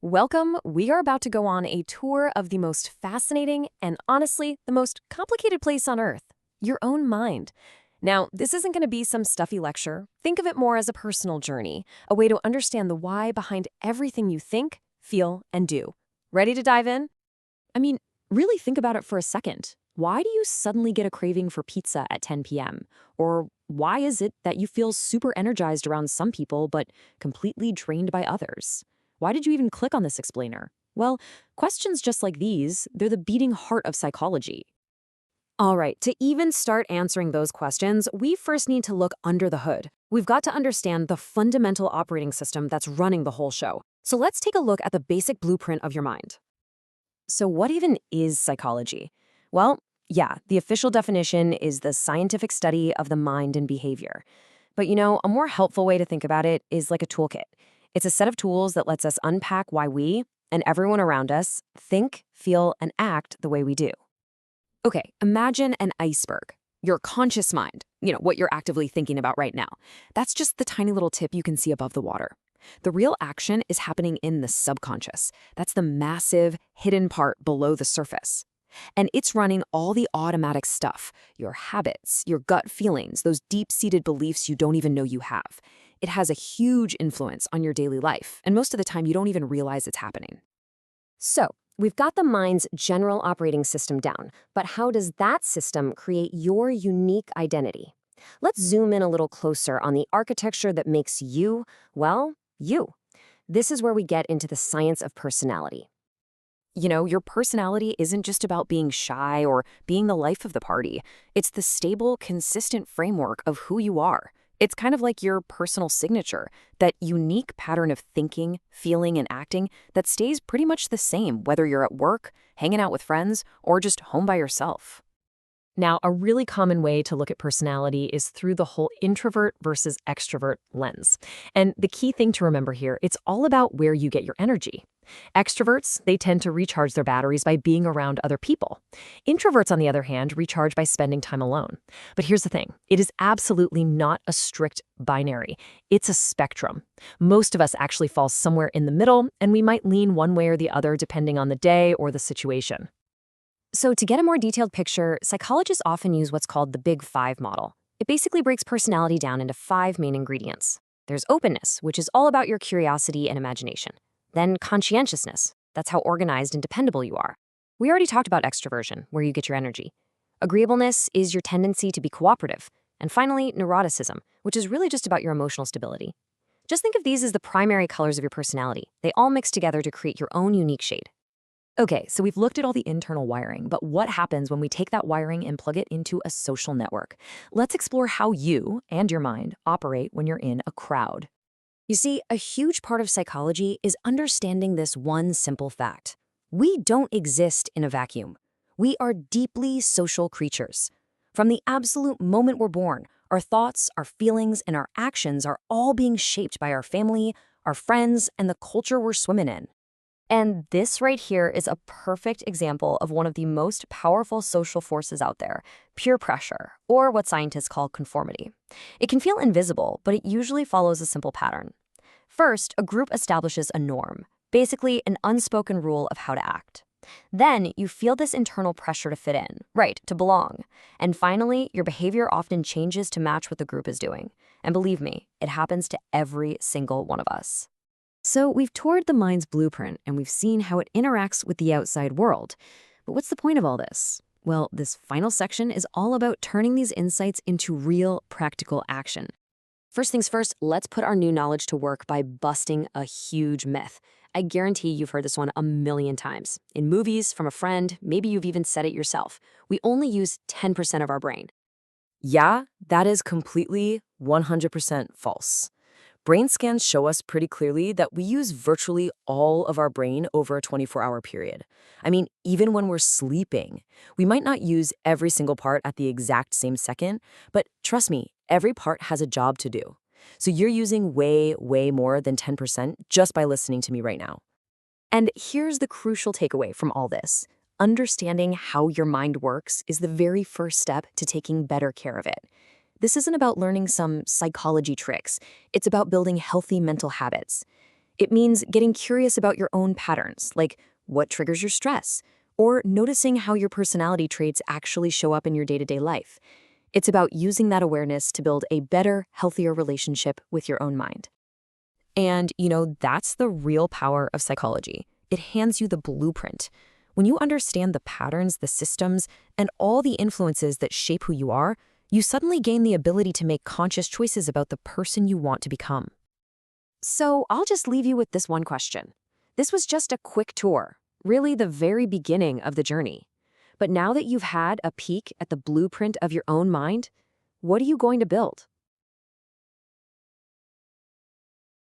Welcome. We are about to go on a tour of the most fascinating and honestly, the most complicated place on earth, your own mind. Now, this isn't going to be some stuffy lecture. Think of it more as a personal journey, a way to understand the why behind everything you think, feel, and do. Ready to dive in? I mean, really think about it for a second. Why do you suddenly get a craving for pizza at 10 p.m.? Or why is it that you feel super energized around some people but completely drained by others? Why did you even click on this explainer? Well, questions just like these, they're the beating heart of psychology. All right, to even start answering those questions, we first need to look under the hood. We've got to understand the fundamental operating system that's running the whole show. So let's take a look at the basic blueprint of your mind. So what even is psychology? Well, yeah, the official definition is the scientific study of the mind and behavior. But a more helpful way to think about it is like a toolkit. It's a set of tools that lets us unpack why we, and everyone around us, think, feel, and act the way we do. Okay, imagine an iceberg. Your conscious mind, what you're actively thinking about right now. That's just the tiny little tip you can see above the water. The real action is happening in the subconscious. That's the massive, hidden part below the surface. And it's running all the automatic stuff, your habits, your gut feelings, those deep-seated beliefs you don't even know you have. It has a huge influence on your daily life, and most of the time you don't even realize it's happening. So, we've got the mind's general operating system down, but how does that system create your unique identity? Let's zoom in a little closer on the architecture that makes you, well, you. This is where we get into the science of personality. Your personality isn't just about being shy or being the life of the party. It's the stable, consistent framework of who you are. It's kind of like your personal signature, that unique pattern of thinking, feeling, and acting that stays pretty much the same whether you're at work, hanging out with friends, or just home by yourself. Now, a really common way to look at personality is through the whole introvert versus extrovert lens. And the key thing to remember here, it's all about where you get your energy. Extroverts, they tend to recharge their batteries by being around other people. Introverts, on the other hand, recharge by spending time alone. But here's the thing, it is absolutely not a strict binary. It's a spectrum. Most of us actually fall somewhere in the middle, and we might lean one way or the other depending on the day or the situation. So to get a more detailed picture, psychologists often use what's called the Big Five model. It basically breaks personality down into 5 main ingredients. There's openness, which is all about your curiosity and imagination. Then conscientiousness, that's how organized and dependable you are. We already talked about extroversion, where you get your energy. Agreeableness is your tendency to be cooperative. And finally, neuroticism, which is really just about your emotional stability. Just think of these as the primary colors of your personality. They all mix together to create your own unique shade. Okay, so we've looked at all the internal wiring, but what happens when we take that wiring and plug it into a social network? Let's explore how you and your mind operate when you're in a crowd. You see, a huge part of psychology is understanding this one simple fact. We don't exist in a vacuum. We are deeply social creatures. From the absolute moment we're born, our thoughts, our feelings, and our actions are all being shaped by our family, our friends, and the culture we're swimming in. And this right here is a perfect example of one of the most powerful social forces out there, peer pressure, or what scientists call conformity. It can feel invisible, but it usually follows a simple pattern. First, a group establishes a norm, basically an unspoken rule of how to act. Then you feel this internal pressure to fit in, right, to belong. And finally, your behavior often changes to match what the group is doing. And believe me, it happens to every single one of us. So we've toured the mind's blueprint and we've seen how it interacts with the outside world. But what's the point of all this? Well, this final section is all about turning these insights into real, practical action. First things first, let's put our new knowledge to work by busting a huge myth. I guarantee you've heard this one a million times. In movies, from a friend, maybe you've even said it yourself. We only use 10% of our brain. Yeah, that is completely 100% false. Brain scans show us pretty clearly that we use virtually all of our brain over a 24-hour period. I mean, even when we're sleeping, we might not use every single part at the exact same second, but trust me, every part has a job to do. So you're using way, way more than 10% just by listening to me right now. And here's the crucial takeaway from all this. Understanding how your mind works is the very first step to taking better care of it. This isn't about learning some psychology tricks. It's about building healthy mental habits. It means getting curious about your own patterns, like what triggers your stress, or noticing how your personality traits actually show up in your day-to-day life. It's about using that awareness to build a better, healthier relationship with your own mind. And, that's the real power of psychology. It hands you the blueprint. When you understand the patterns, the systems, and all the influences that shape who you are, you suddenly gain the ability to make conscious choices about the person you want to become. So I'll just leave you with this one question. This was just a quick tour, really the very beginning of the journey. But now that you've had a peek at the blueprint of your own mind, what are you going to build?